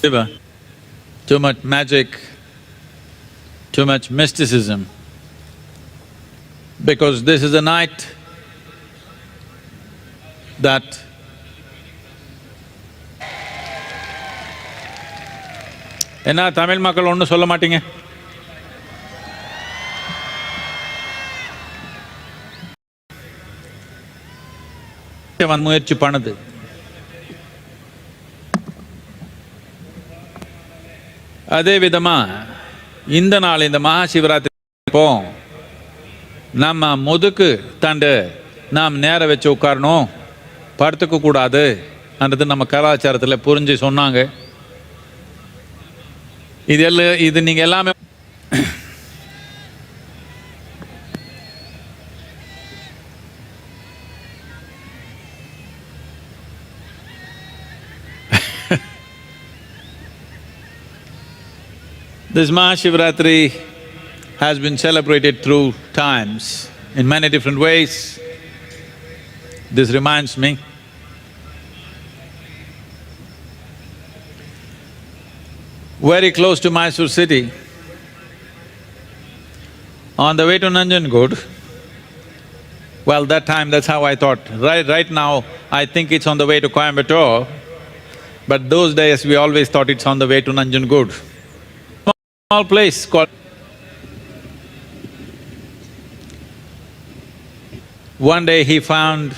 Shiva, too much magic, too much mysticism, because this is a night that என்ன தமிழ் மக்கள் ஒன்றும் சொல்ல மாட்டீங்க? முயற்சி பண்ணுது. அதே விதமா இந்த நாள் இந்த மகா சிவராத்திரி நம்ம முதுக்கு தண்டு நாம் நேர வச்சு உட்காரணும், படுத்துக்க கூடாது என்றது நம்ம கலாச்சாரத்தில் புரிஞ்சு சொன்னாங்க. இது நீங்க எல்லாமே This Mahashivratri has been celebrated through times in many different ways. This reminds me very close to Mysore city, on the way to Nanjangud. Well, that time that's how I thought. Right now, I think it's on the way to Coimbatore, but those days we always thought it's on the way to Nanjangud. Small place called… One day he found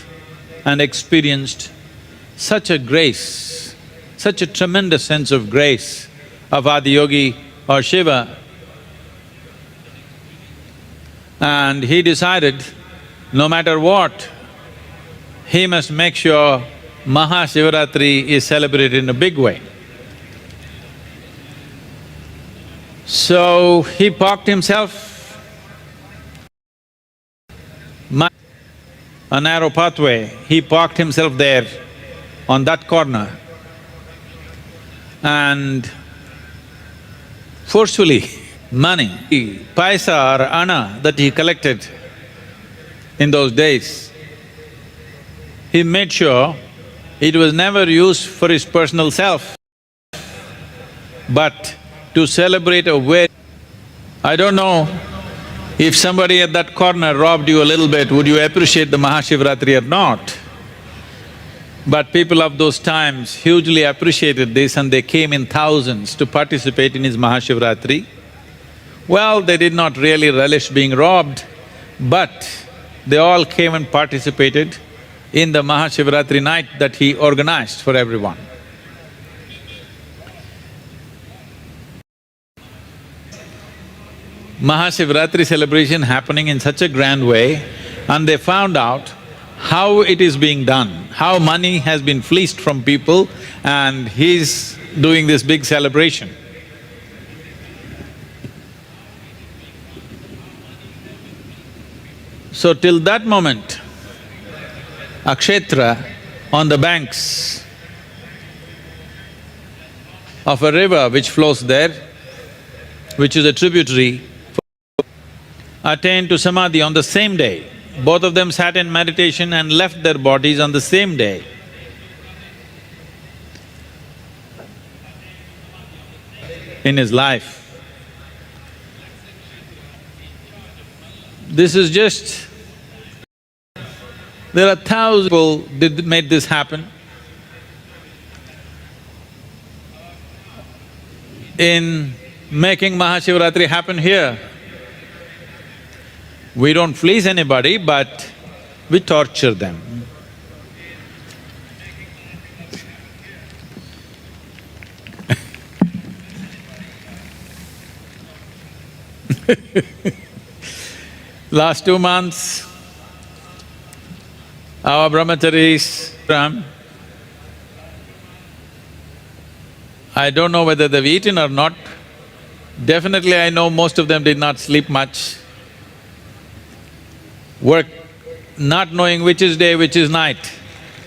and experienced such a grace, such a tremendous sense of grace of Adiyogi or Shiva, and he decided no matter what, he must make sure Mahashivaratri is celebrated in a big way. So he parked himself a narrow pathway, he parked himself there on that corner and forcefully money, paisa or anna that he collected in those days, he made sure it was never used for his personal self, but to celebrate a way… I don't know if somebody at that corner robbed you a little bit, would you appreciate the Mahashivratri or not? But people of those times hugely appreciated this and they came in thousands to participate in his Mahashivratri. Well, they did not really relish being robbed, but they all came and participated in the Mahashivratri night that he organized for everyone. Mahashivratri celebration happening in such a grand way, and they found out how it is being done, how money has been fleeced from people, and he's doing this big celebration. So till that moment, Akshetra on the banks of a river which flows there, which is a tributary, attained to Samadhi on the same day. Both of them sat in meditation and left their bodies on the same day. In his life. This is just… there are thousands of people made this happen. In making Mahashivratri happen here, we don't fleece anybody, but we torture them. Last 2 months, our brahmacharis, I don't know whether they've eaten or not. Definitely I know most of them did not sleep much. Work not knowing which is day, which is night.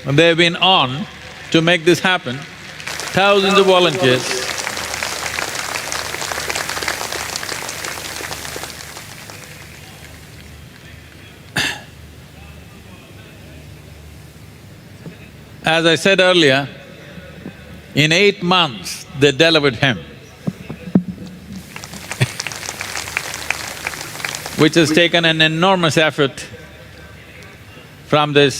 They've been on to make this happen. Thousands of volunteers. As I said earlier, In 8 months, they delivered him, which has taken an enormous effort from this,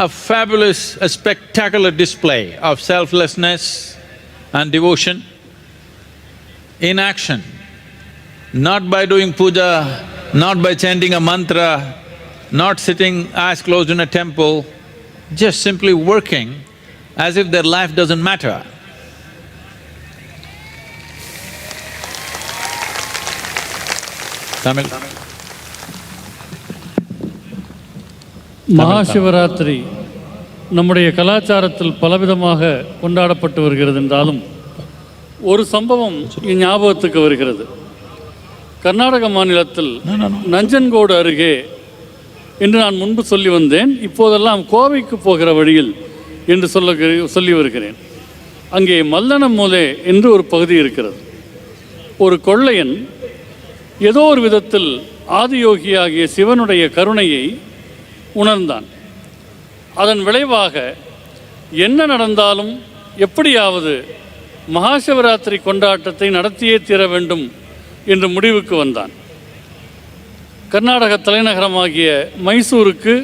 a fabulous, a spectacular display of selflessness and devotion in action, not by doing puja, not by chanting a mantra, not sitting eyes closed in a temple, just simply working as if their life doesn't matter. Tamil? Mahashivratri நம்முடைய கலாச்சாரத்தில் பலவிதமாக கொண்டாடப்பட்டு வருகிறது என்றாலும் ஒரு சம்பவம் ஞாபகத்துக்கு வருகிறது. கர்நாடக மாநிலத்தில் நஞ்சன்கோடு அருகே என்று நான் முன்பு சொல்லி வந்தேன், இப்போதெல்லாம் கோவைக்கு போகிற வழியில் என்று சொல்லி வருகிறேன். அங்கே மல்லனமூலே என்று ஒரு பகுதி இருக்கிறது. ஒரு கொள்ளையன் ஏதோ ஒரு விதத்தில் ஆதியோகியாகிய சிவனுடைய கருணையை உணர்ந்தான். அதன் விளைவாக என்ன நடந்தாலும் எப்படியாவது மகாசிவராத்திரி கொண்டாட்டத்தை நடத்தியே தீர வேண்டும் என்று முடிவுக்கு வந்தான். கர்நாடக தலைநகரமாகிய மைசூருக்கு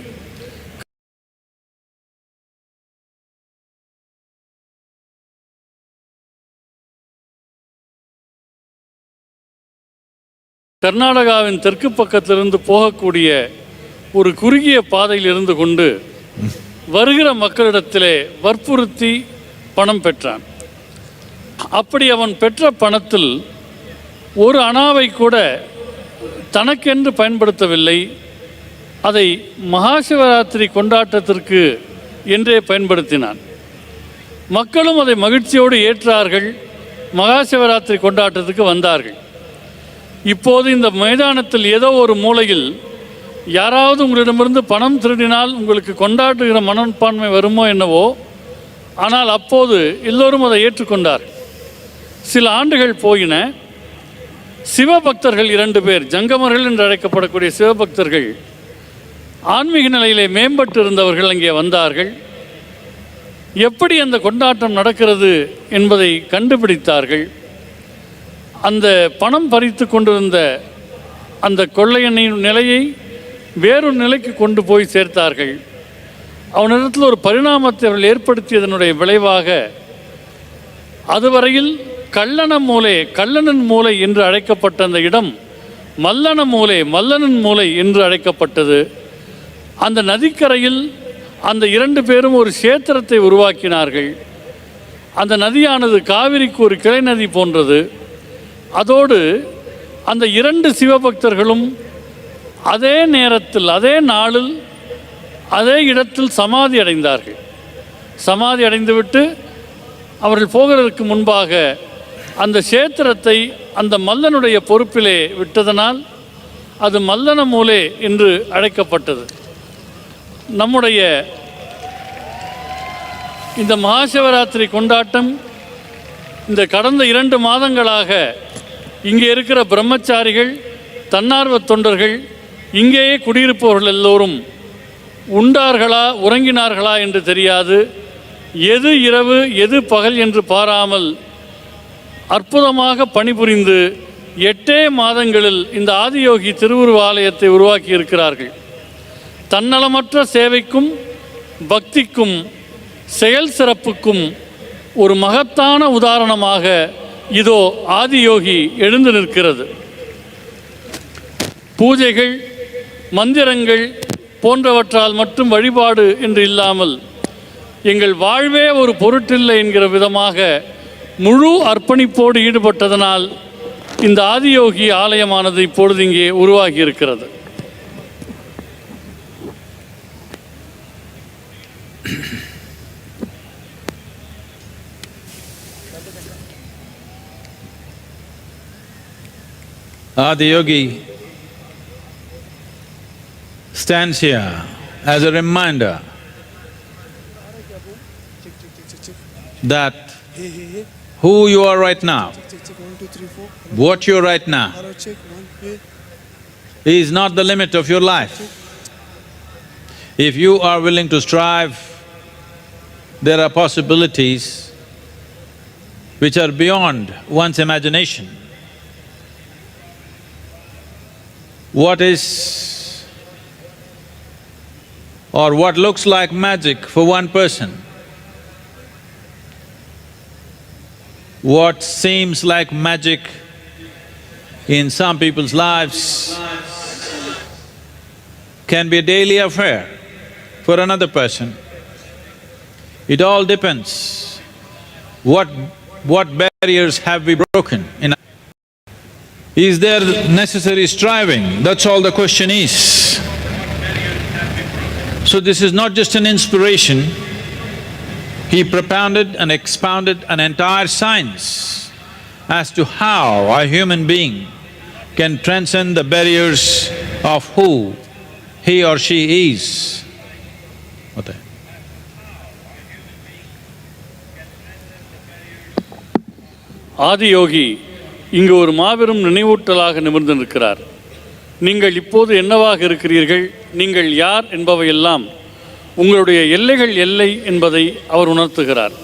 கர்நாடகாவின் தெற்கு பக்கத்திலிருந்து போகக்கூடிய ஒரு குறுகிய பாதையில் இருந்து கொண்டு வருகிற மக்களிடத்திலே வற்புறுத்தி பணம் பெற்றான். அப்படி அவன் பெற்ற பணத்தில் ஒரு அணாவை கூட தனக்கென்று பயன்படுத்தவில்லை, அதை மகாசிவராத்திரி கொண்டாட்டத்திற்கு என்றே பயன்படுத்தினான். மக்களும் அதை மகிழ்ச்சியோடு ஏற்றார்கள், மகாசிவராத்திரி கொண்டாட்டத்துக்கு வந்தார்கள். இப்போது இந்த மைதானத்தில் ஏதோ ஒரு மூலையில் யாராவது உங்களிடமிருந்து பணம் திருடினால் உங்களுக்கு கொண்டாடுகிற மனப்பான்மை வருமோ என்னவோ, ஆனால் அப்போது எல்லோரும் அதை ஏற்றுக்கொண்டார். சில ஆண்டுகள் போயின. சிவபக்தர்கள் 2 பேர், ஜங்கமர்கள் என்று அழைக்கப்படக்கூடிய சிவபக்தர்கள், ஆன்மீக நிலையிலே மேம்பட்டு இருந்தவர்கள் அங்கே வந்தார்கள். எப்படி அந்த கொண்டாட்டம் நடக்கிறது என்பதை கண்டுபிடித்தார்கள். அந்த பணம் பறித்து கொண்டிருந்த அந்த கொள்ளையனின் நிலையை வேறொரு நிலைக்கு கொண்டு போய் சேர்த்தார்கள். அவனிடத்தில் ஒரு பரிணாமத்தை அவர்கள் ஏற்படுத்தியதனுடைய விளைவாக அதுவரையில் கள்ளணன் மூலை என்று அழைக்கப்பட்ட அந்த இடம் மல்லனன் மூலை என்று அழைக்கப்பட்டது. அந்த நதிக்கரையில் அந்த 2 பேரும் ஒரு சேத்திரத்தை உருவாக்கினார்கள். அந்த நதியானது காவிரிக்கு ஒரு கிளை நதி போன்றது. அதோடு அந்த 2 சிவபக்தர்களும் அதே நேரத்தில் அதே நாளில் அதே இடத்தில் சமாதி அடைந்தார்கள். சமாதி அடைந்துவிட்டு அவர்கள் போகிறதற்கு முன்பாக அந்த சேத்திரத்தை அந்த மல்லனுடைய பொறுப்பிலே விட்டதனால் அது மல்லனமூலே என்று அழைக்கப்பட்டது. நம்முடைய இந்த மகாசிவராத்திரி கொண்டாட்டம் இந்த கடந்த 2 மாதங்களாக இங்கே இருக்கிற பிரம்மச்சாரிகள், தன்னார்வ தொண்டர்கள், இங்கேயே குடியிருப்பவர்கள் எல்லோரும் உண்டார்களா உறங்கினார்களா என்று தெரியாது, எது இரவு எது பகல் என்று பாராமல் அற்புதமாக பணிபுரிந்து 8 மாதங்களில் இந்த ஆதியோகி திருவுருவ ஆலயத்தை உருவாக்கி இருக்கிறார்கள். தன்னலமற்ற சேவைக்கும் பக்திக்கும் செயல் சிறப்புக்கும் ஒரு மகத்தான உதாரணமாக இதோ ஆதியோகி எழுந்து நிற்கிறது. பூஜைகள், மந்திரங்கள் போன்றவற்றால் மட்டும் வழிபாடு என்று இல்லாமல் எங்கள் வாழ்வே ஒரு பொருட்டில்லை என்கிற விதமாக முழு அர்ப்பணிப்போடு ஈடுபட்டதனால் இந்த ஆதியோகி ஆலயமானது இப்பொழுது இங்கே உருவாகி இருக்கிறது. Adiyogi stands here as a reminder that who you are right now, what you are right now, is not the limit of your life. If you are willing to strive there are possibilities which are beyond one's imagination. What is or what looks like magic for one person, what seems like magic in some people's lives can be a daily affair for another person. It all depends what barriers have we broken in. Is there necessary striving? That's all the question is. So this is not just an inspiration. He propounded and expounded an entire science as to how a human being can transcend the barriers of who he or she is. What? Adiyogi இங்கு ஒரு மாபெரும் நினைவூட்டலாக நிமிர்ந்து நிற்கிறார். நீங்கள் இப்போது என்னவாக இருக்கிறீர்கள், நீங்கள் யார் என்பவையெல்லாம் உங்களுடைய எல்லைகள் எல்லை என்பதை அவர் உணர்த்துகிறார்.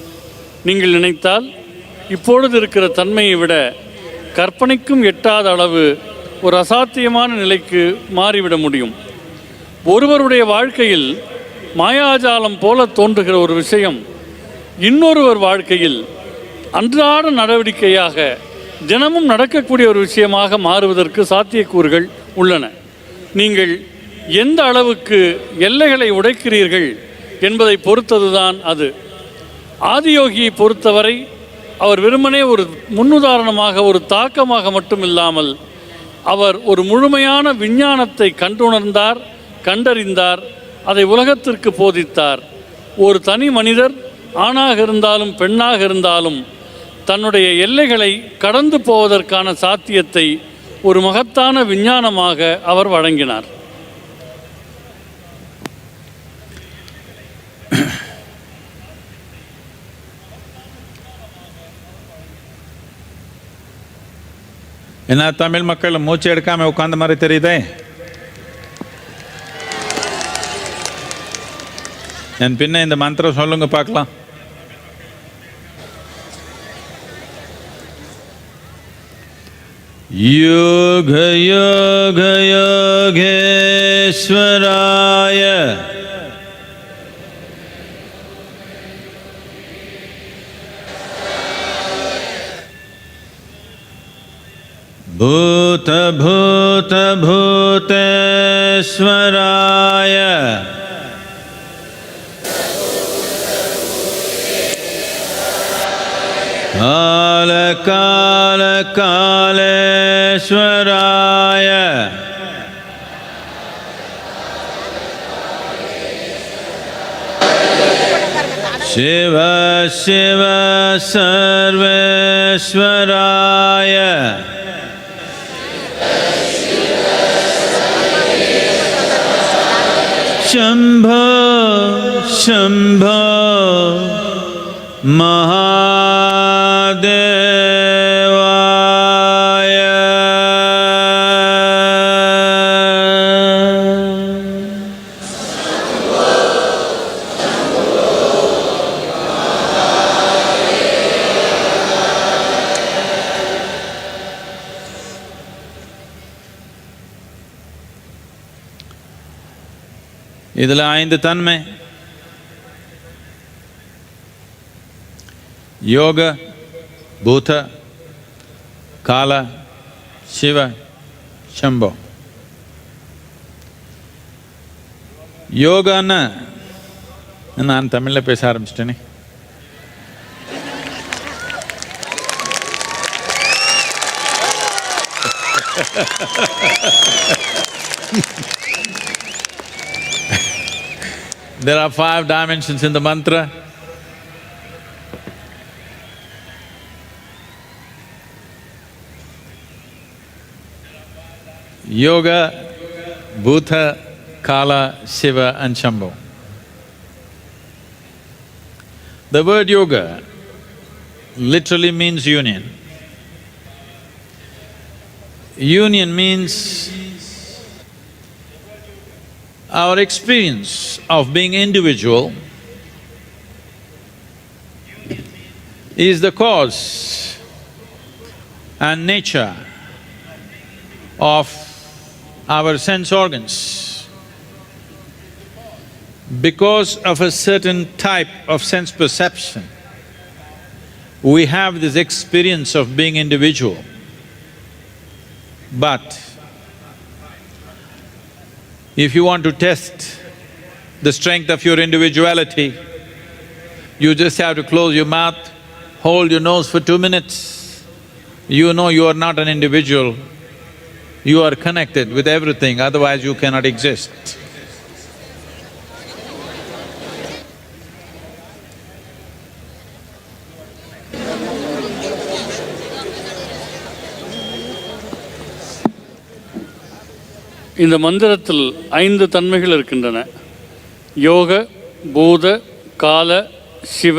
நீங்கள் நினைத்தால் இப்பொழுது இருக்கிற தன்மையை விட கற்பனைக்கும் எட்டாத அளவு ஒரு அசாத்தியமான நிலைக்கு மாறிவிட முடியும். ஒருவருடைய வாழ்க்கையில் மாயாஜாலம் போல தோன்றுகிற ஒரு விஷயம் இன்னொருவர் வாழ்க்கையில் அன்றாட நடவடிக்கையாக தினமும் நடக்கக்கூடிய ஒரு விஷயமாக மாறுவதற்கு சாத்தியக்கூறுகள் உள்ளன. நீங்கள் எந்த அளவுக்கு எல்லைகளை உடைக்கிறீர்கள் என்பதை பொறுத்ததுதான் அது. ஆதியோகியை பொறுத்தவரை அவர் வெறுமனே ஒரு முன்னுதாரணமாக, ஒரு தாக்கமாக மட்டும் இல்லாமல் அவர் ஒரு முழுமையான விஞ்ஞானத்தை கண்டுணர்ந்தார், கண்டறிந்தார், அதை உலகத்திற்கு போதித்தார். ஒரு தனி மனிதர் ஆணாக இருந்தாலும் பெண்ணாக இருந்தாலும் தன்னுடைய எல்லைகளை கடந்து போவதற்கான சாத்தியத்தை ஒரு மகத்தான விஞ்ஞானமாக அவர் வழங்கினார். என்ன தமிழ் மக்கள் மூச்சு எடுக்காம உட்கார்ந்த மாதிரி தெரியுதே. என் பின்ன இந்த மந்திரம் சொல்லுங்க பார்க்கலாம். யோக யோக யோகேஸ்வராய பூத பூத பூதேஸ்வராய கால கால காலேஸ்வராய சிவ சிவ சர்வேஸ்வராய शंभो शंभो महादेवाय இதில் 5 தன்மை. யோக, பூத, கால, சிவ, சம்போ. யோகான்னா நான் தமிழில் பேச ஆரம்பிச்சிட்டேனே. There are 5 dimensions in the mantra. Yoga, Bhuta, Kala, Shiva and Shambho. The word yoga literally means union. Union means our experience of being individual is the cause and nature of our sense organs. Because of a certain type of sense perception, we have this experience of being individual. But if you want to test the strength of your individuality, you just have to close your mouth, hold your nose for 2 minutes. You know you are not an individual, you are connected with everything, otherwise you cannot exist. இந்த மந்திரத்தில் 5 தன்மைகள் இருக்கின்றன. யோக, பூத, கால, சிவ,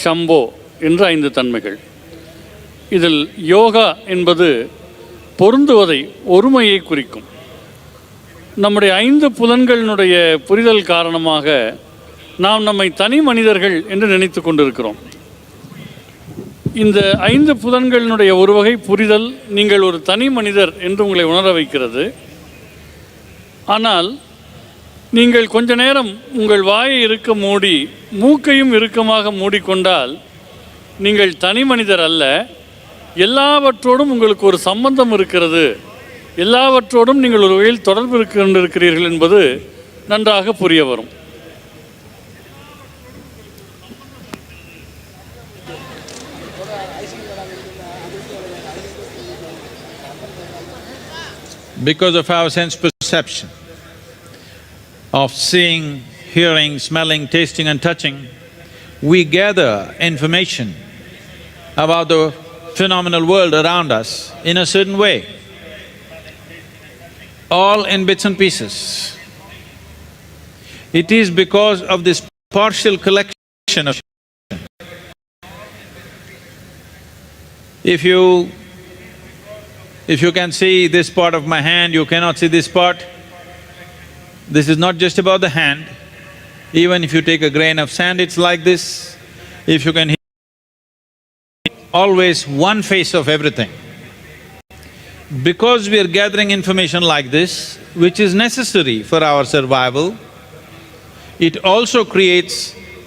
சம்போ என்ற 5 தன்மைகள். இதில் யோகா என்பது பொருந்துவதை, ஒருமையை குறிக்கும். நம்முடைய 5 புலன்களினுடைய புரிதல் காரணமாக நாம் நம்மை தனி மனிதர்கள் என்று நினைத்து கொண்டிருக்கிறோம். இந்த 5 புலன்களினுடைய ஒரு வகை புரிதல் நீங்கள் ஒரு தனி மனிதர் என்று உங்களை உணர வைக்கிறது. ஆனால் நீங்கள் கொஞ்ச நேரம் உங்கள் வாயை இருக்க மூடி மூக்கையும் இறுக்கமாக மூடிக்கொண்டால் நீங்கள் தனி மனிதர் அல்ல, எல்லாவற்றோடும் உங்களுக்கு ஒரு சம்பந்தம் இருக்கிறது, எல்லாவற்றோடும் நீங்கள் ஒரு வகையில் தொடர்பு கொண்டிருக்கிறீர்கள் என்பது நன்றாக புரிய வரும். Because of our sense perception of seeing, hearing, smelling, tasting and touching, we gather information about the phenomenal world around us in a certain way, all in bits and pieces. It is because of this partial collection of… If you can see this part of my hand, you cannot see this part. This is not just about the hand. Even if you take a grain of sand, it's like this. If you can hear, always one face of everything. Because we are gathering information like this, which is necessary for our survival, it also creates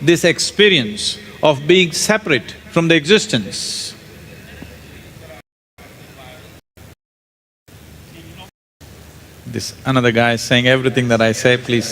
this experience of being separate from the existence. This another guy is saying everything that I say, please.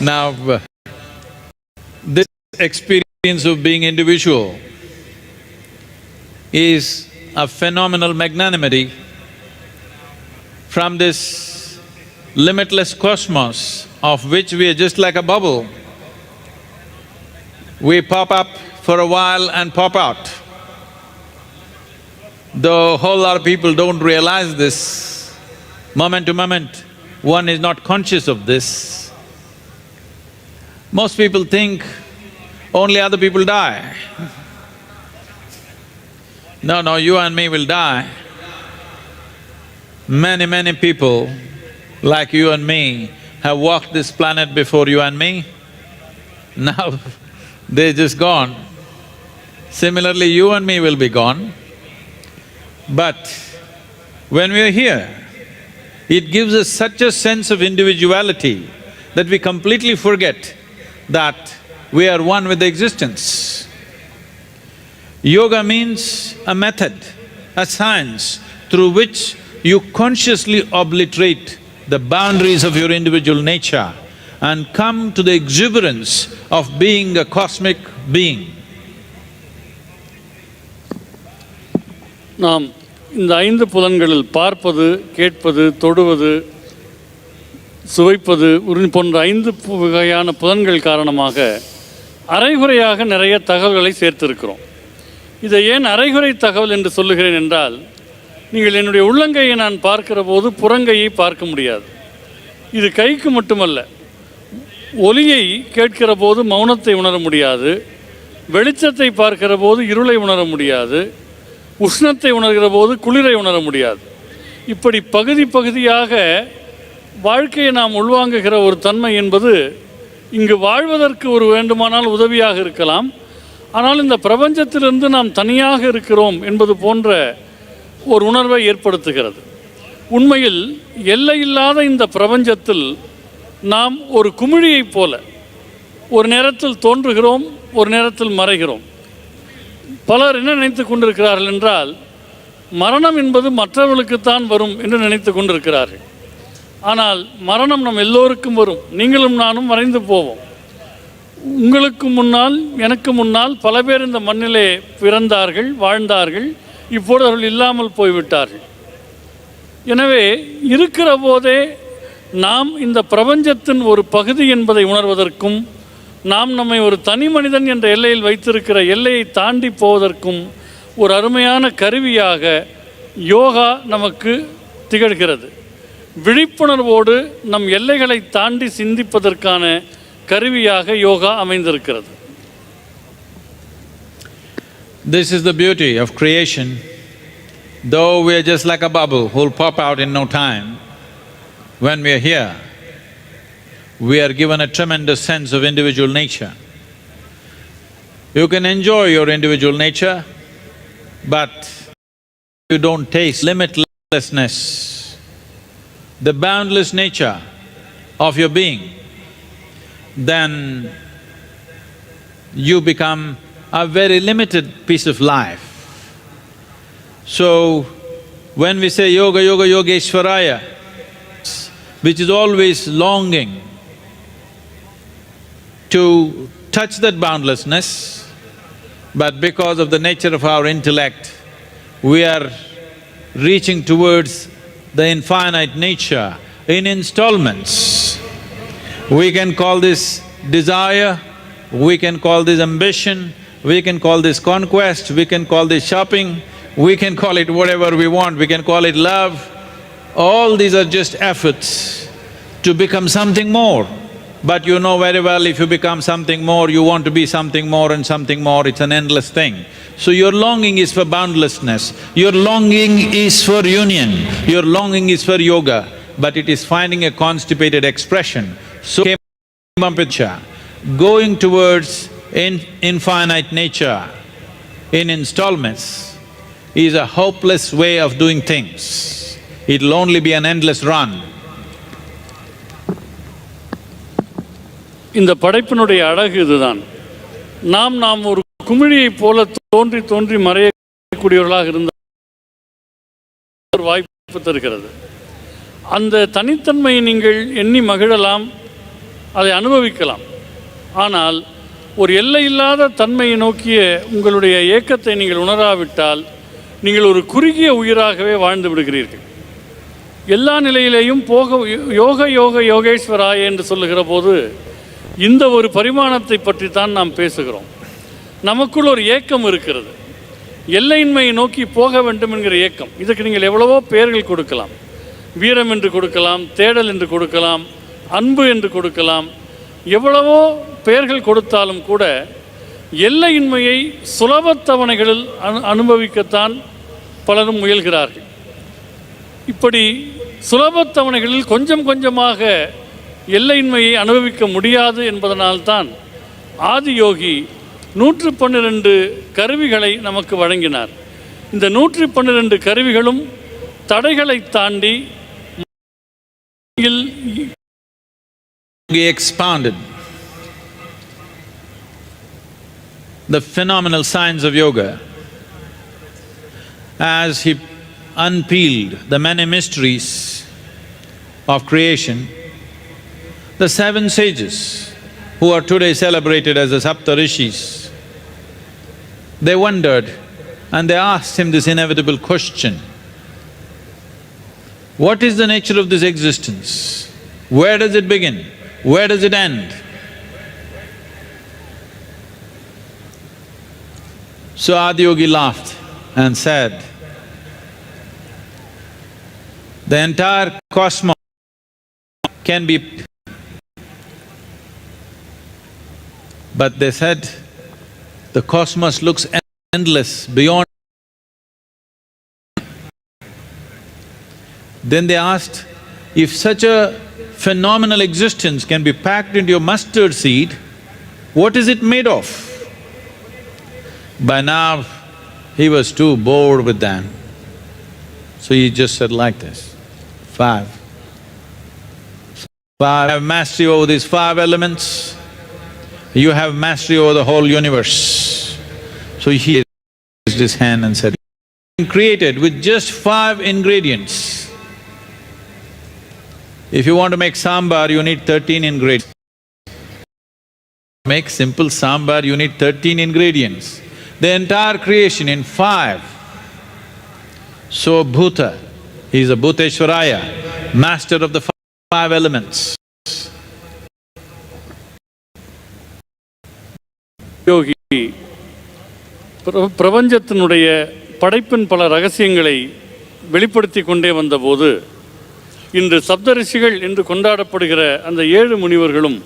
Now, this experience of being individual is a phenomenal magnanimity from this limitless cosmos of which we are just like a bubble. We pop up for a while and pop out. Though a whole lot of people don't realize this, moment to moment, one is not conscious of this. Most people think only other people die. No, you and me will die. Many people like you and me have walked this planet before you and me. Now they're just gone. Similarly, you and me will be gone. But when we are here, it gives us such a sense of individuality that we completely forget that we are one with the existence. Yoga means a method, a science through which you consciously obliterate the boundaries of your individual nature and come to the exuberance of being a cosmic being. நாம் இந்த 5 புலன்களில் பார்ப்பது, கேட்பது, தொடுவது, சுவைப்பது போன்ற 5 வகையான புலன்கள் காரணமாக அரைகுறையாக நிறைய தகவல்களை சேர்த்திருக்கிறோம். இதை ஏன் அரைகுறை தகவல் என்று சொல்லுகிறேன் என்றால், நீங்கள் என்னுடைய உள்ளங்கையை நான் பார்க்கிற போது புறங்கையை பார்க்க முடியாது. இது கைக்கு மட்டுமல்ல, ஒலியை கேட்கிற போது மௌனத்தை உணர முடியாது, வெளிச்சத்தை பார்க்கிற போது இருளை உணர முடியாது, உஷ்ணத்தை உணர்கிற போது குளிரை உணர முடியாது. இப்படி பகுதி பகுதியாக வாழ்க்கையை நாம் உள்வாங்குகிற ஒரு தன்மை என்பது இங்கு வாழ்வதற்கு ஒரு வேண்டுமானால் உதவியாக இருக்கலாம். ஆனால் இந்த பிரபஞ்சத்திலிருந்து நாம் தனியாக இருக்கிறோம் என்பது போன்ற ஒரு உணர்வை ஏற்படுத்துகிறது. உண்மையில் எல்லையில்லாத இந்த பிரபஞ்சத்தில் நாம் ஒரு குமிழியைப் போல ஒரு நேரத்தில் தோன்றுகிறோம், ஒரு நேரத்தில் மறைகிறோம். பலர் என்ன நினைத்து கொண்டிருக்கிறார்கள் என்றால், மரணம் என்பது மற்றவர்களுக்குத்தான் வரும் என்று நினைத்து கொண்டிருக்கிறார்கள். ஆனால் மரணம் நம் எல்லோருக்கும் வரும். நீங்களும் நானும் மறைந்து போவோம். உங்களுக்கு முன்னால் எனக்கு முன்னால் பல பேர் இந்த மண்ணிலே பிறந்தார்கள், வாழ்ந்தார்கள். இப்போது அவர்கள் இல்லாமல் போய்விட்டார்கள். எனவே இருக்கிற போதே நாம் இந்த பிரபஞ்சத்தின் ஒரு பகுதி என்பதை உணர்வதற்கும், நாம் நம்மை ஒரு தனி மனிதன் என்ற எல்லையில் வைத்திருக்கிற எல்லையை தாண்டி போவதற்கும் ஒரு அருமையான கருவியாக யோகா நமக்கு திகழ்கிறது. விழிப்புணர்வோடு நம் எல்லைகளை தாண்டி சிந்திப்பதற்கான கருவியாக யோகா அமைந்திருக்கிறது. This is the beauty of creation. Though we are just like a bubble who will pop out in no time, when we are here, we are given a tremendous sense of individual nature. You can enjoy your individual nature, but you don't taste limitlessness, the boundless nature of your being, then you become a very limited piece of life. So, when we say yoga, yoga, yogeshwaraya, which is always longing to touch that boundlessness, but because of the nature of our intellect, we are reaching towards the infinite nature in installments. We can call this desire, we can call this ambition, we can call this conquest, we can call this shopping, we can call it whatever we want, we can call it love. All these are just efforts to become something more. But you know very well, if you become something more, you want to be something more and something more, it's an endless thing. So your longing is for boundlessness, your longing is for union, your longing is for yoga, but it is finding a constipated expression. So came up with going towards infinite nature in installments is a hopeless way of doing things. It'll only be an endless run. இந்த படைப்பினுடைய அழகு இதுதான். நாம் ஒரு குமிழியைப் போல தோன்றி தோன்றி மறையக்கூடியவர்களாக இருந்த ஒரு வாய்ப்பு தருகிறது. அந்த தனித்தன்மையை நீங்கள் எண்ணி மகிழலாம், அதை அனுபவிக்கலாம். ஆனால் ஒரு எல்லையில்லாத தன்மையை நோக்கிய உங்களுடைய ஏக்கத்தை நீங்கள் உணராவிட்டால் நீங்கள் ஒரு குறுகிய உயிராகவே வாழ்ந்து விடுகிறீர்கள். எல்லா நிலையிலேயும் யோக யோக யோகேஸ்வராய என்று சொல்லுகிற போது இந்த ஒரு பரிமாணத்தை பற்றி தான் நாம் பேசுகிறோம். நமக்குள் ஒரு ஏக்கம் இருக்கிறது, எல்லையின்மையை நோக்கி போக வேண்டும் என்கிற ஏக்கம். இதுக்கு நீங்கள் எவ்வளவோ பெயர்கள் கொடுக்கலாம். வீரம் என்று கொடுக்கலாம், தேடல் என்று கொடுக்கலாம், அன்பு என்று கொடுக்கலாம். எவ்வளவோ பெயர்கள் கொடுத்தாலும் கூட எல்லையின்மையை சுலபத்தவணைகளில் அனுபவிக்கத்தான் பலரும் முயல்கிறார்கள். இப்படி சுலபத்தவணைகளில் கொஞ்சம் கொஞ்சமாக எல்லையின்மையை அனுபவிக்க முடியாது என்பதனால்தான் ஆதியோகி 112 கருவிகளை நமக்கு வழங்கினார். இந்த 112 கருவிகளும் தடைகளை தாண்டி He expanded the phenomenal science of yoga as he unpeeled the many mysteries of creation. The 7 sages who are today celebrated as the Saptarishis, they wondered and they asked him this inevitable question: what is the nature of this existence? Where does it begin? Where does it end? So Adiyogi laughed and said, The entire cosmos can be, but they said the cosmos looks endless beyond. Then they asked, if such a phenomenal existence can be packed into a mustard seed, what is it made of? By now, he was too bored with them. So he just said like this, five. Five, have mastery over these five elements, you have mastery over the whole universe. So he raised his hand and said, created with just five ingredients. If you want to make sambar, you need 13 ingredients. Make simple sambar, you need 13 ingredients. The entire creation in five. So Bhuta, he is a Bhuteshwaraya, master of the five elements. யோகி பிரபஞ்சத்தினுடைய படைப்பின் பல ரகசியங்களை வெளிப்படுத்தி கொண்டே வந்தபோது இன்று சப்தரிஷிகள் என்று கொண்டாடப்படுகிற அந்த 7 முனிவர்களும்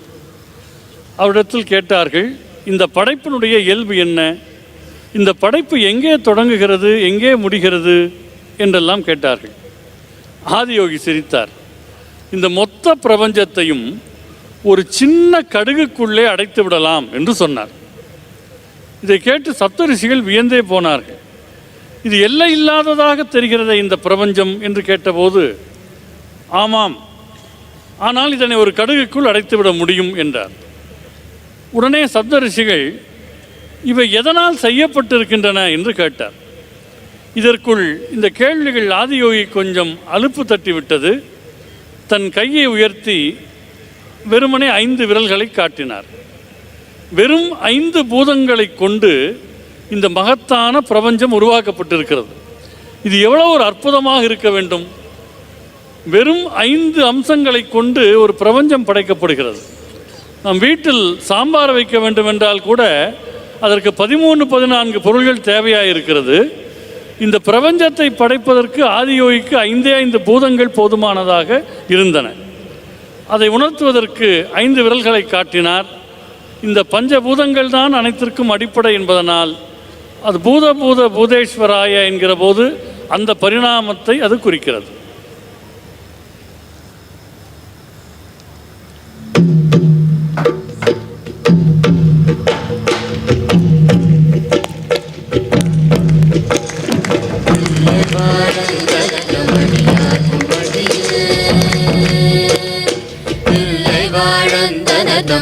அவரிடத்தில் கேட்டார்கள், இந்த படைப்பினுடைய இயல்பு என்ன, இந்த படைப்பு எங்கே தொடங்குகிறது, எங்கே முடிகிறது என்றெல்லாம் கேட்டார்கள். ஆதியோகி சிரித்தார். இந்த மொத்த பிரபஞ்சத்தையும் ஒரு சின்ன கடுகுக்குள்ளே அடைத்து விடலாம் என்று சொன்னார். இதை கேட்டு சப்தரிஷிகள் வியந்தே போனார்கள். இது எல்லை இல்லாததாக தெரிகிறதே இந்த பிரபஞ்சம் என்று கேட்டபோது, ஆமாம், ஆனால் இதனை ஒரு கடுகுக்குள் அடைத்துவிட முடியும் என்றார். உடனே சப்தரிஷிகள், இவை எதனால் செய்யப்பட்டிருக்கின்றன என்று கேட்டார். இதற்குள் இந்த கேள்விகள் ஆதியோகி கொஞ்சம் அலுப்பு தட்டிவிட்டது. தன் கையை உயர்த்தி வெறுமனே 5 விரல்களை காட்டினார். வெறும் 5 பூதங்களை கொண்டு இந்த மகத்தான பிரபஞ்சம் உருவாக்கப்பட்டிருக்கிறது. இது எவ்வளவு ஒரு அற்புதமாக இருக்க வேண்டும். வெறும் 5 அம்சங்களை கொண்டு ஒரு பிரபஞ்சம் படைக்கப்படுகிறது. நம் வீட்டில் சாம்பார் வைக்க வேண்டும் என்றால் கூட அதற்கு 13-14 பொருள்கள் தேவையாக இருக்கிறது. இந்த பிரபஞ்சத்தை படைப்பதற்கு ஆதியோகிக்கு 5 பூதங்கள் போதுமானதாக இருந்தன. அதை உணர்த்துவதற்கு 5 விரல்களை காட்டினார். இந்த பஞ்சபூதங்கள் தான் அனைத்திற்கும் அடிப்படை என்பதனால் அது பூதேஸ்வராய என்கிற போது அந்த பரிணாமத்தை அது குறிக்கிறது.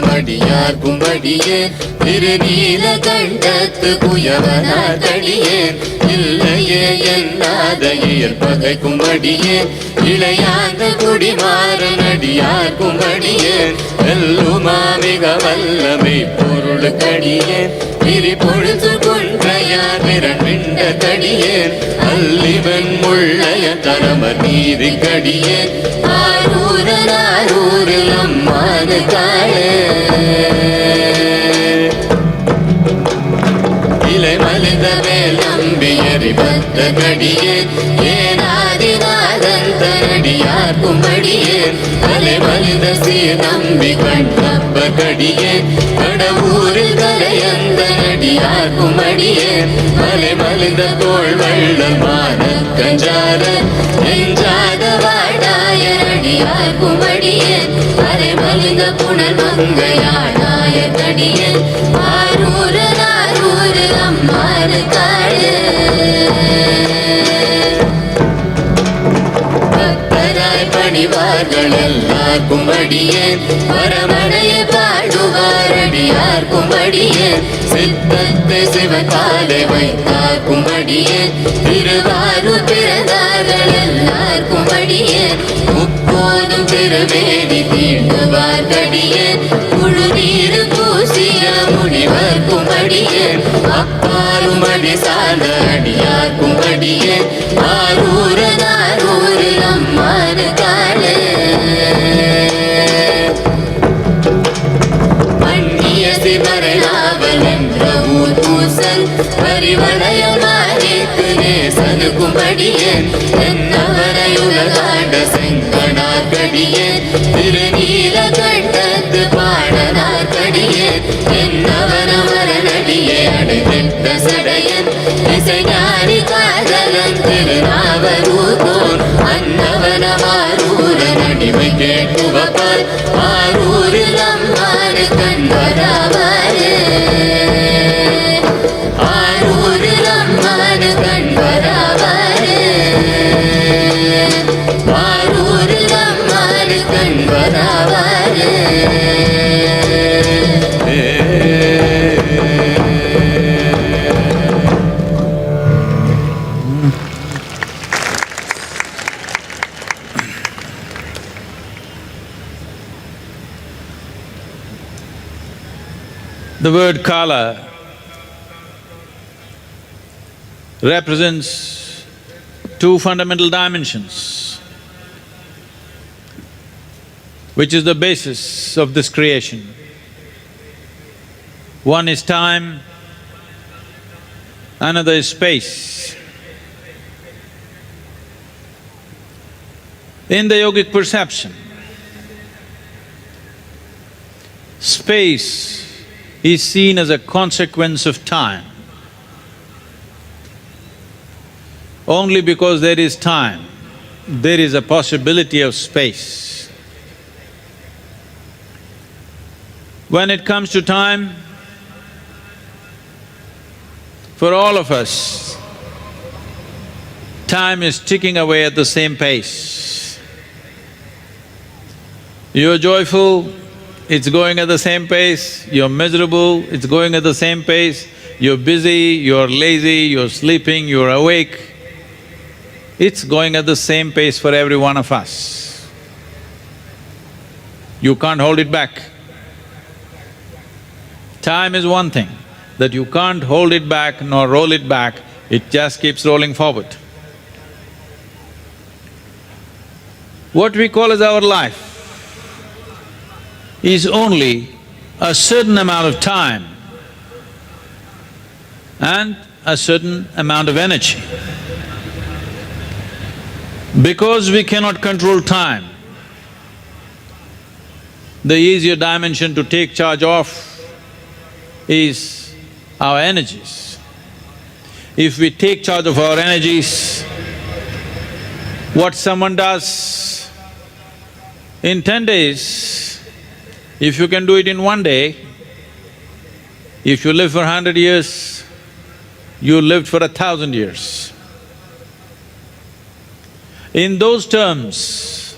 மடியார் குமடியேன் திருநீல கண்டத்து குயவனார் தடியேன் இல்லையே என்னாத இயற்பகை குமடியேன் இளையாந்த குடிமாறன் அடியார் குமடியேன் வெல்லுமா மிக வல்லமை பொருள் கடியேன் விரி பொழுது கொன்றையார் விரண்ட தடியேன் அல்லிவன் முள்ளைய தரமர் நீதி கடியேன் ஆரூரில் அம்மானு காளே இலை மலிந்த மேல் நம்பி எரிபத்த கடியேன் ஏனாதிநாதன் தரடியார் குமடியேன் அலை மலிந்த சீர் நம்பி கண்ணப்ப கடியேன் கடவுரில் கலையந்த நடியார் குமடியேன் மலை மலிந்த தோள் வள்ளல் மான கஞ்சார நெஞ்சாத வாடாய நடியார் குமடியேன் அலை மலிந்த புனல் மங்கையாடாய கடியேன் ஆரூர் அம்மாறு காடு பக்தராய் பணிவார்கள் எல்லார் குமடியேன் பரமனைய பாடுவார் அடியார் குமடியேன் சித்தத்தை சிவகாலை வைத்தார் குமடியேன் திருவாரூர் பிறந்தார்கள் எல்லார் குமடியேன் முப்போதும் திருவேணி தீண்டுவார் கடியேன் முழு நீர் பூசிய முனிவர் குமடியேன் அப்பாலும் அடி சார்ந்த அடியார் குமடியேன் ஆரூர் அம்மாறு காளே மன்னிய சிவரலாவல் என்ற ஊர் பூசல் பரிவளைய மாறித்து நேசனு குமடியேன் என்னவரையுல உலகாண்ட செங்கனார்கடியேன் திருநீலகண்டத்து பாடனார்கடியேன் என்னவனமரனடியே அடைந்திட்ட சடையன் இசைஞானி காதலன் திருநாவலூர்கோன் அன்னவனமாரூரன் அடிமை கேட்குவப்பால் ஆரூரில் அம்மானு கண்வராவாரே ஆரூரில் அம்மானு கண்வராவாரே ஆரூரில் அம்மானு கண்வராவாரே The word kala represents two fundamental dimensions, which is the basis of this creation. One is time, another is space. In the yogic perception, space is seen as a consequence of time. Only because there is time, there is a possibility of space. When it comes to time, for all of us, time is ticking away at the same pace. You're joyful, it's going at the same pace. You're miserable, it's going at the same pace. You're busy, you're lazy, you're sleeping, you're awake. It's going at the same pace for every one of us. You can't hold it back. Time is one thing, that you can't hold it back nor roll it back, it just keeps rolling forward. What we call as our life is only a certain amount of time and a certain amount of energy. Because we cannot control time, the easier dimension to take charge of is our energies. If we take charge of our energies, what someone does in 10 days, if you can do it in 1 day, if you live for 100 years, you lived for 1,000 years. In those terms,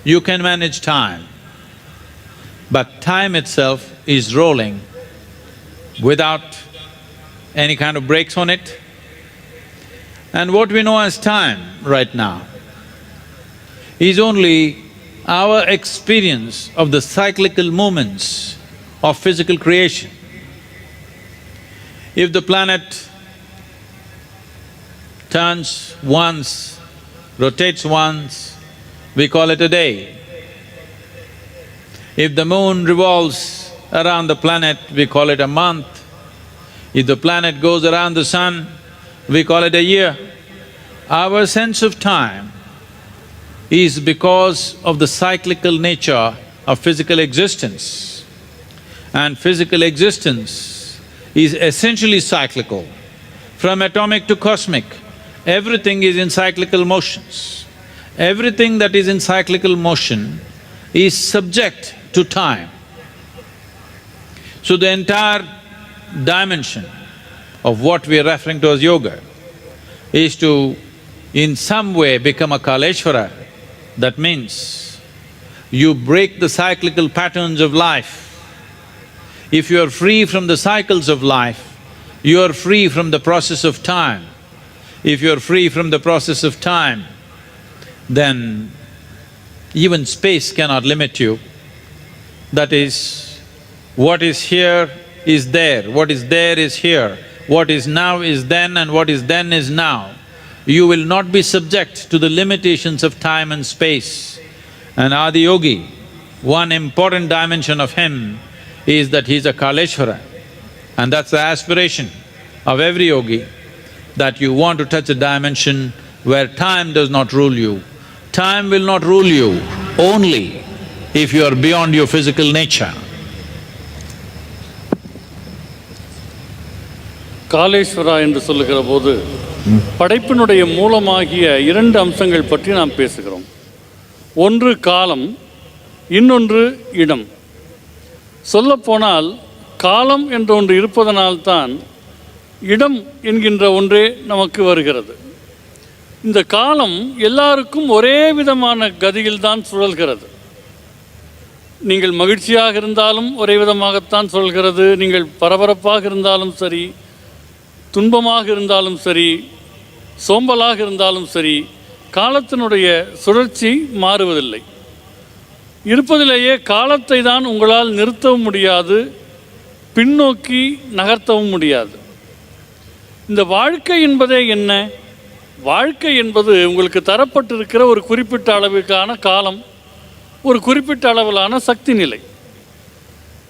you can manage time, but time itself is rolling without any kind of brakes on it. And what we know as time right now is only our experience of the cyclical movements of physical creation. If the planet turns once, rotates once, we call it a day. If the moon revolves around the planet, we call it a month. If the planet goes around the sun, we call it a year. Our sense of time is because of the cyclical nature of physical existence. And physical existence is essentially cyclical. From atomic to cosmic, everything is in cyclical motions. Everything that is in cyclical motion is subject to time. So the entire dimension of what we are referring to as yoga is to in some way become a Kaleshvara. That means you break the cyclical patterns of life. If you are free from the cycles of life, you are free from the process of time. If you are free from the process of time, then even space cannot limit you. That is, what is here is there, what is there is here, what is now is then and what is then is now. You will not be subject to the limitations of time and space. And Adiyogi, one important dimension of him is that he's a Kaleshvara. And that's the aspiration of every yogi, that you want to touch a dimension where time does not rule you, Time will not rule you only if you are beyond your physical nature. காலேஸ்வரா என்று சொல்லுகிற போது படைப்பினுடைய மூலமாகிய இரண்டு அம்சங்கள் பற்றி நாம் பேசுகிறோம். ஒன்று காலம், இன்னொன்று இடம். சொல்லப்போனால் காலம் என்ற ஒன்று இருப்பதனால்தான் இடம் என்கின்ற ஒன்றே நமக்கு வருகிறது. இந்த காலம் எல்லாருக்கும் ஒரே விதமான கதியில்தான் சுழல்கிறது. நீங்கள் மகிழ்ச்சியாக இருந்தாலும் ஒரே விதமாகத்தான் சுழல்கிறது. நீங்கள் பரபரப்பாக இருந்தாலும் சரி, துன்பமாக இருந்தாலும் சரி, சோம்பலாக இருந்தாலும் சரி, காலத்தினுடைய சுழற்சி மாறுவதில்லை. இருப்பதிலேயே காலத்தை தான் உங்களால் நிறுத்தவும் முடியாது, பின்னோக்கி நகர்த்தவும் முடியாது. இந்த வாழ்க்கை என்பதே என்ன? வாழ்க்கை என்பது உங்களுக்கு தரப்பட்டிருக்கிற ஒரு குறிப்பிட்ட அளவுக்கான காலம், ஒரு குறிப்பிட்ட அளவிலான சக்தி நிலை.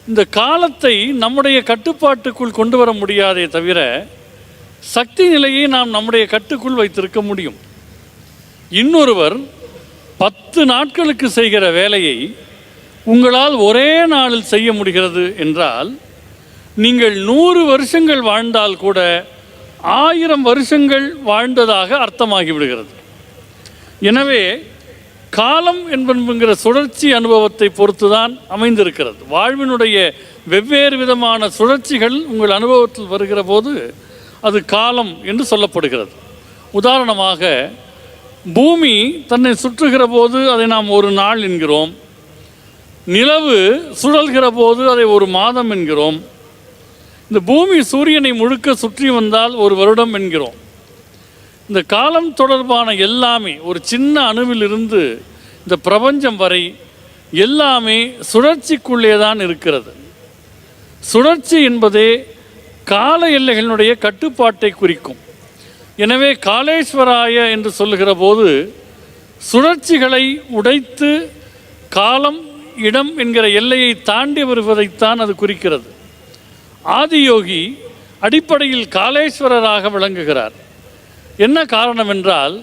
இந்த காலத்தை நம்முடைய கட்டுப்பாட்டுக்குள் கொண்டு வர முடியாதே தவிர சக்தி நிலையை நாம் நம்முடைய கட்டுக்குள் வைத்திருக்க முடியும். இன்னொருவர் 10 நாட்களுக்கு செய்கிற வேலையை உங்களால் ஒரே நாளில் செய்ய முடிகிறது என்றால், நீங்கள் 100 வருஷங்கள் வாழ்ந்தால் கூட 1000 வருஷங்கள் வாழ்ந்ததாக அர்த்தமாகிவிடுகிறது. எனவே காலம் என்கிற சுழற்சி அனுபவத்தை பொறுத்துதான் அமைந்திருக்கிறது. வாழ்வினுடைய வெவ்வேறு விதமான சுழற்சிகள் உங்கள் அனுபவத்தில் வருகிற போது அது காலம் என்று சொல்லப்படுகிறது. உதாரணமாக, பூமி தன்னை சுற்றுகிற போது அதை நாம் ஒரு நாள் என்கிறோம். நிலவு சுழல்கிற போது அதை ஒரு மாதம் என்கிறோம். இந்த பூமி சூரியனை முழுக்க சுற்றி வந்தால் ஒரு வருடம் என்கிறோம். இந்த காலம் தொடர்பான எல்லாமே, ஒரு சின்ன அணுவிலிருந்து இந்த பிரபஞ்சம் வரை எல்லாமே சுழற்சிக்குள்ளே தான் இருக்கிறது. சுழற்சி என்பதே கால எல்லைகளினுடைய கட்டுப்பாட்டை குறிக்கும். எனவே காலேஸ்வராய என்று சொல்லுகிற போது சுழற்சிகளை உடைத்து காலம், இடம் என்கிற எல்லையை தாண்டி வருவதைத்தான் அது குறிக்கிறது. ஆதியோகி அடிப்படையில் காலேஸ்வரராக விளங்குகிறார். என்ன காரணம் என்றால்,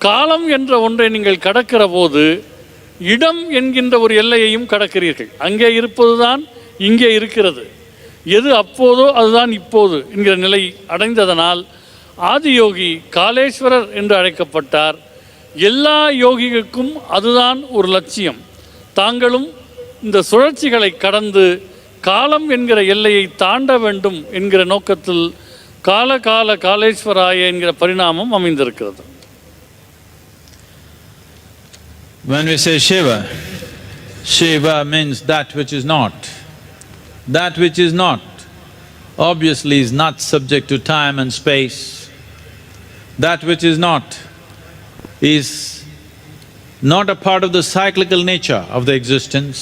காலம் என்ற ஒன்றை நீங்கள் கடக்கிற போது இடம் என்கின்ற ஒரு எல்லையையும் கடக்கிறீர்கள். அங்கே இருப்பதுதான் இங்கே இருக்கிறது. எது அப்போதோ அதுதான் இப்போது என்கிற நிலை அடைந்ததனால் ஆதியோகி காலேஸ்வரர் என்று அழைக்கப்பட்டார். எல்லா யோகிகளுக்கும் அதுதான் ஒரு லட்சியம். தாங்களும் இந்த சுழற்சிகளை கடந்து காலம் என்கிற எல்லையை தாண்ட வேண்டும் என்கிற நோக்கத்தில் கால காலேஸ்வராய என்கிற பரிணாமம் அமைந்திருக்கிறது. When we say Shiva, Shiva means that which is not. That which is not obviously is not subject to time and space. That which is not is not a part of the cyclical nature of the existence.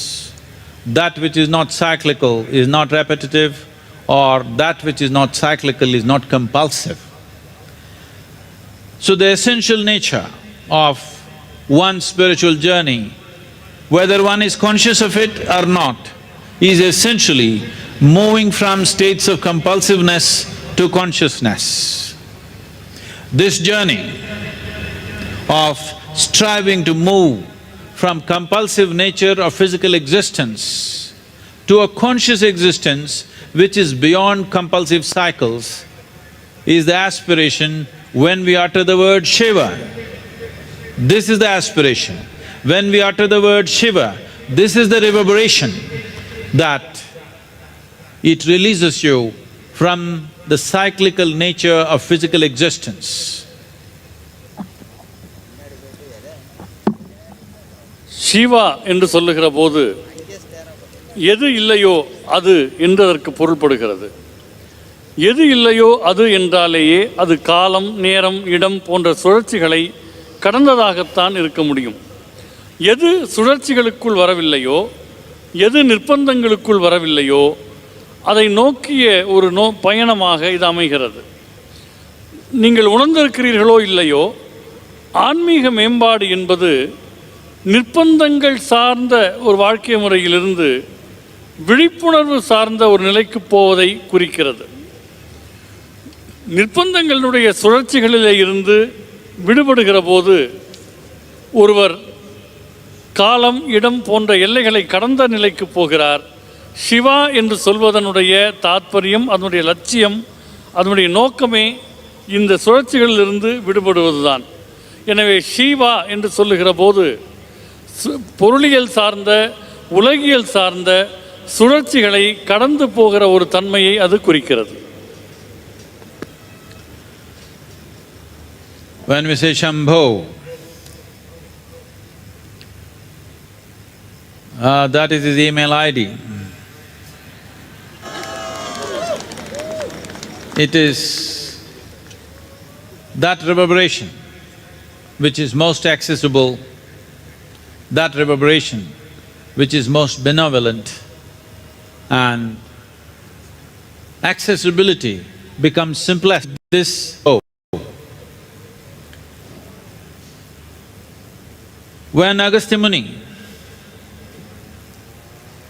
That which is not cyclical is not repetitive, or that which is not cyclical is not compulsive. So the essential nature of one's spiritual journey, whether one is conscious of it or not, is essentially moving from states of compulsiveness to consciousness. This journey of striving to move from compulsive nature of physical existence to a conscious existence which is beyond compulsive cycles is the aspiration when we utter the word Shiva. This is the aspiration. When we utter the word Shiva, this is the reverberation that it releases you from the cyclical nature of physical existence. Siva என்று சொல்லுகிற போது எது இல்லையோ அது என்றதற்கு பொருள்படுகிறது. எது இல்லையோ அது என்றாலேயே அது காலம், நேரம், இடம் போன்ற சுழற்சிகளை கடந்ததாகத்தான் இருக்க முடியும். எது சுழற்சிகளுக்குள் வரவில்லையோ, எது நிர்பந்தங்களுக்குள் வரவில்லையோ அதை நோக்கிய ஒரு பயணமாக இது அமைகிறது. நீங்கள் உணர்ந்திருக்கிறீர்களோ இல்லையோ, ஆன்மீக மேம்பாடு என்பது நிர்பந்தங்கள் சார்ந்த ஒரு வாழ்க்கை முறையிலிருந்து விழிப்புணர்வு சார்ந்த ஒரு நிலைக்கு போவதை குறிக்கிறது. நிர்பந்தங்களுடைய சுழற்சிகளிலே இருந்து விடுபடுகிற போது ஒருவர் காலம் இடம் போன்ற எல்லைகளை கடந்த நிலைக்கு போகிறார். சிவா என்று சொல்வதனுடைய தாத்பரியம், அதனுடைய லட்சியம், அதனுடைய நோக்கமே இந்த சுழற்சிகளிலிருந்து விடுபடுவதுதான். எனவே சிவா என்று சொல்லுகிற போது பொருளியல் சார்ந்த உலகியல் சார்ந்த சுழற்சிகளை கடந்து போகிற ஒரு தன்மையை அது குறிக்கிறது. When we say Shambho, that is his email ID. It is that reverberation which is most accessible, that reverberation which is most benevolent, and accessibility becomes simplest. This when Agastya Muni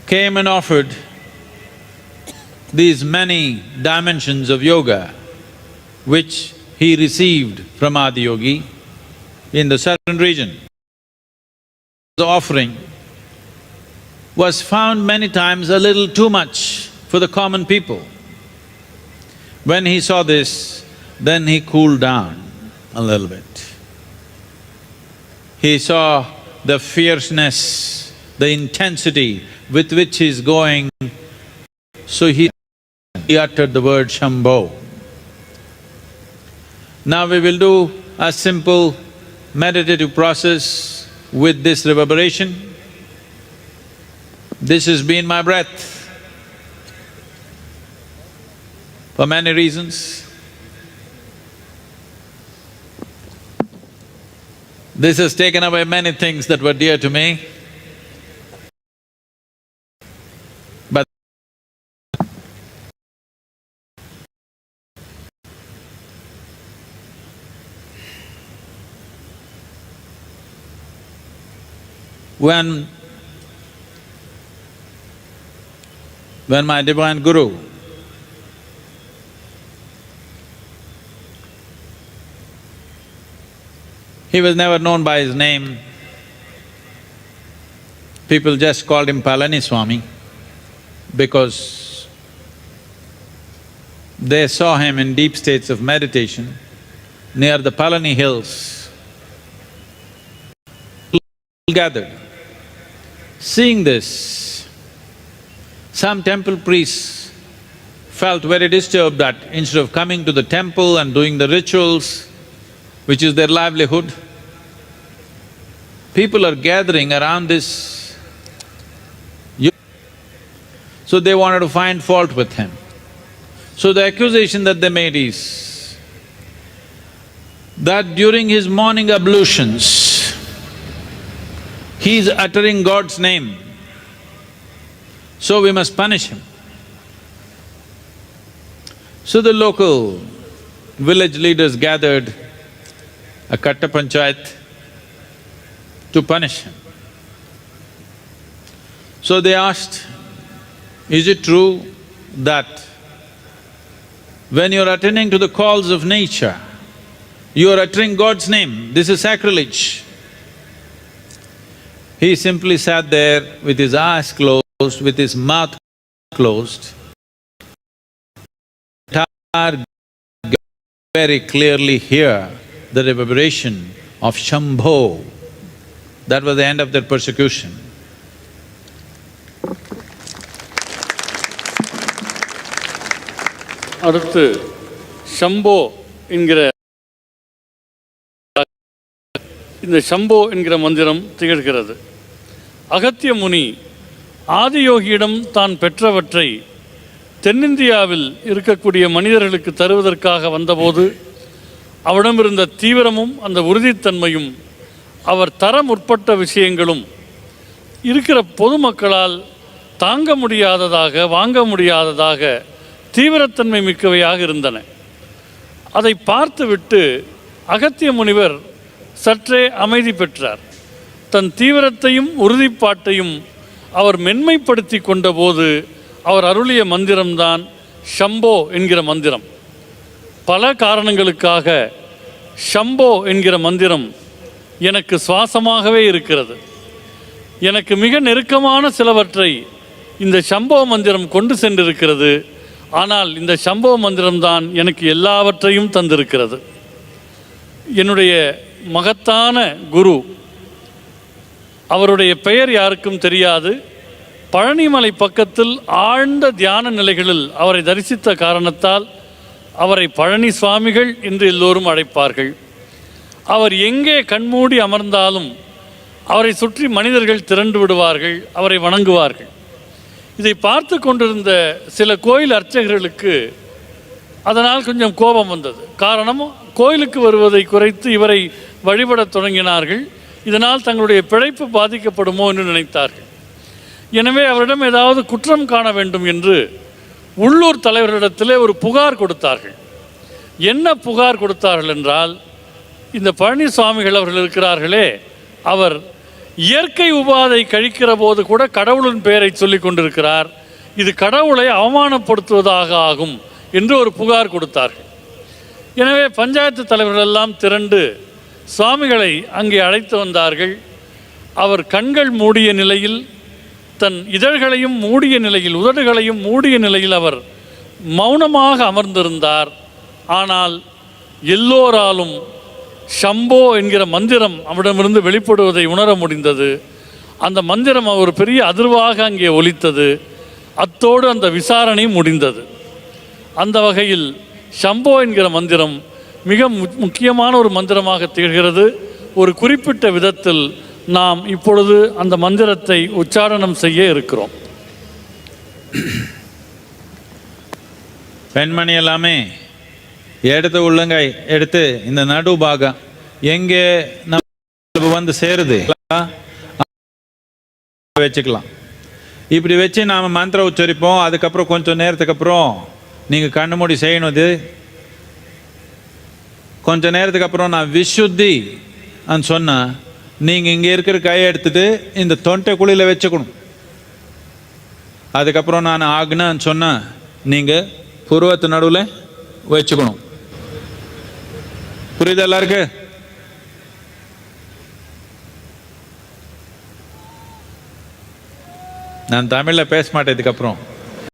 came and offered these many dimensions of yoga which he received from Adiyogi in the southern region, the offering was found many times a little too much for the common people. When he saw this, then he cooled down a little bit. He saw the fierceness, the intensity with which he's going, so he uttered the word Shambho. Now we will do a simple meditative process with this reverberation. This has been my breath for many reasons. This has taken away many things that were dear to me. But when my divine Guru he was never known by his name. People just called him Palaniswami because they saw him in deep states of meditation near the Palani hills. Gathered. Seeing this, some temple priests felt very disturbed that instead of coming to the temple and doing the rituals, which is their livelihood, people are gathering around this. So they wanted to find fault with him. So the accusation that they made is that during his morning ablutions, he is uttering God's name, so we must punish him. So the local village leaders gathered a Katta Panchayat to punish him. So they asked, is it true that when you're attending to the calls of nature, you're uttering God's name? This is sacrilege. He simply sat there with his eyes closed, with his mouth closed. Very clearly hear the reverberation of Shambho. That was the end of their persecution. அடுத்து ஷம்போ என்கிற இந்த ஷம்போ என்கிற மந்திரம் திகழ்கிறது. அகத்திய முனி ஆதியோகியிடம் தான் பெற்றவற்றை தென்னிந்தியாவில் இருக்கக்கூடிய மனிதர்களுக்கு தருவதற்காக வந்தபோது அவரிடமிருந்த தீவிரமும் அந்த உறுதித்தன்மையும் அவர் தர முற்பட்ட விஷயங்களும் இருக்கிற பொதுமக்களால் தாங்க முடியாததாக, வாங்க முடியாததாக தீவிரத்தன்மை மிக்கவையாக இருந்தன. அதை பார்த்துவிட்டு அகத்திய முனிவர் சற்றே அமைதி பெற்றார். தன் தீவிரத்தையும் உறுதிப்பாட்டையும் அவர் மென்மைப்படுத்தி கொண்டபோது அவர் அருளிய மந்திரம்தான் ஷம்போ என்கிற மந்திரம். பல காரணங்களுக்காக ஷம்போ என்கிற மந்திரம் எனக்கு சுவாசமாகவே இருக்கிறது. எனக்கு மிக நெருக்கமான சிலவற்றை இந்த சம்பவ மந்திரம் கொண்டு சென்றிருக்கிறது. ஆனால் இந்த சம்பவ மந்திரம்தான் எனக்கு எல்லாவற்றையும் தந்திருக்கிறது. என்னுடைய மகத்தான குரு, அவருடைய பெயர் யாருக்கும் தெரியாது. பழனிமலை பக்கத்தில் ஆழ்ந்த தியான நிலைகளில் அவரை தரிசித்த காரணத்தால் அவரை பழனி சுவாமிகள் என்று எல்லோரும் அழைப்பார்கள். அவர் எங்கே கண்மூடி அமர்ந்தாலும் அவரை சுற்றி மனிதர்கள் திரண்டு விடுவார்கள், அவரை வணங்குவார்கள். இதை பார்த்து கொண்டிருந்த சில கோயில் அர்ச்சகர்களுக்கு அதனால் கொஞ்சம் கோபம் வந்தது. காரணம், கோயிலுக்கு வருவதை குறைத்து இவரை வழிபடத் தொடங்கினார்கள். இதனால் தங்களுடைய பிழைப்பு பாதிக்கப்படுமோ என்று நினைத்தார்கள். எனவே அவரிடம் ஏதாவது குற்றம் காண வேண்டும் என்று உள்ளூர் தலைவர்களிடத்திலே ஒரு புகார் கொடுத்தார்கள். என்ன புகார் கொடுத்தார்கள் என்றால், இந்த பழனி சுவாமிகள் அவர்கள் இருக்கிறார்களே, அவர் இயற்கை உபாதை கழிக்கிற போது கூட கடவுளின் பெயரை சொல்லி கொண்டிருக்கிறார், இது கடவுளை அவமானப்படுத்துவதாக ஆகும் என்று ஒரு புகார் கொடுத்தார்கள். எனவே பஞ்சாயத்து தலைவர்கள் எல்லாம் திரண்டு சுவாமிகளை அங்கே அழைத்து வந்தார்கள். அவர் கண்கள் மூடிய நிலையில், தன் இதழ்களையும் மூடிய நிலையில், உதடுகளையும் மூடிய நிலையில் அவர் மௌனமாக அமர்ந்திருந்தார். ஆனால் எல்லோராலும் ஷம்போ என்கிற மந்திரம் அவரிடமிருந்து வெளிப்படுவதை உணர முடிந்தது. அந்த மந்திரம் ஒரு பெரிய அதிர்வாக அங்கே ஒலித்தது. அத்தோடு அந்த விசாரணை முடிந்தது. அந்த வகையில் ஷம்போ என்கிற மந்திரம் மிக முக்கியமான ஒரு மந்திரமாக திகழ்கிறது. ஒரு குறிப்பிட்ட விதத்தில் நாம் இப்பொழுது அந்த மந்திரத்தை உச்சாரணம் செய்ய இருக்கிறோம். பெண்மணி எல்லாமே எடுத்து உள்ளங்கை எடுத்து இந்த நடு பாகம் எங்கே நம்ம வந்து சேருது வச்சுக்கலாம். இப்படி வச்சு நாம் மந்திரம் உச்சரிப்போம். அதுக்கப்புறம் கொஞ்சம் நேரத்துக்கு அப்புறம் நீங்கள் கண்ணு மூடி செய்யணும். இது கொஞ்ச நேரத்துக்கு அப்புறம் நான் விசுத்தி அன்னு சொன்னால் நீங்கள் இங்கே இருக்கிற கையை எடுத்துட்டு இந்த தொண்டை குழியில் வச்சுக்கணும். அதுக்கப்புறம் நான் ஆகுனான்னு சொன்னால் நீங்கள் புருவத்து நடுவில் வச்சுக்கணும். புரியுது எல்லாருக்கு? நான் தமிழில் பேச மாட்டேன் இதுக்கப்புறம்.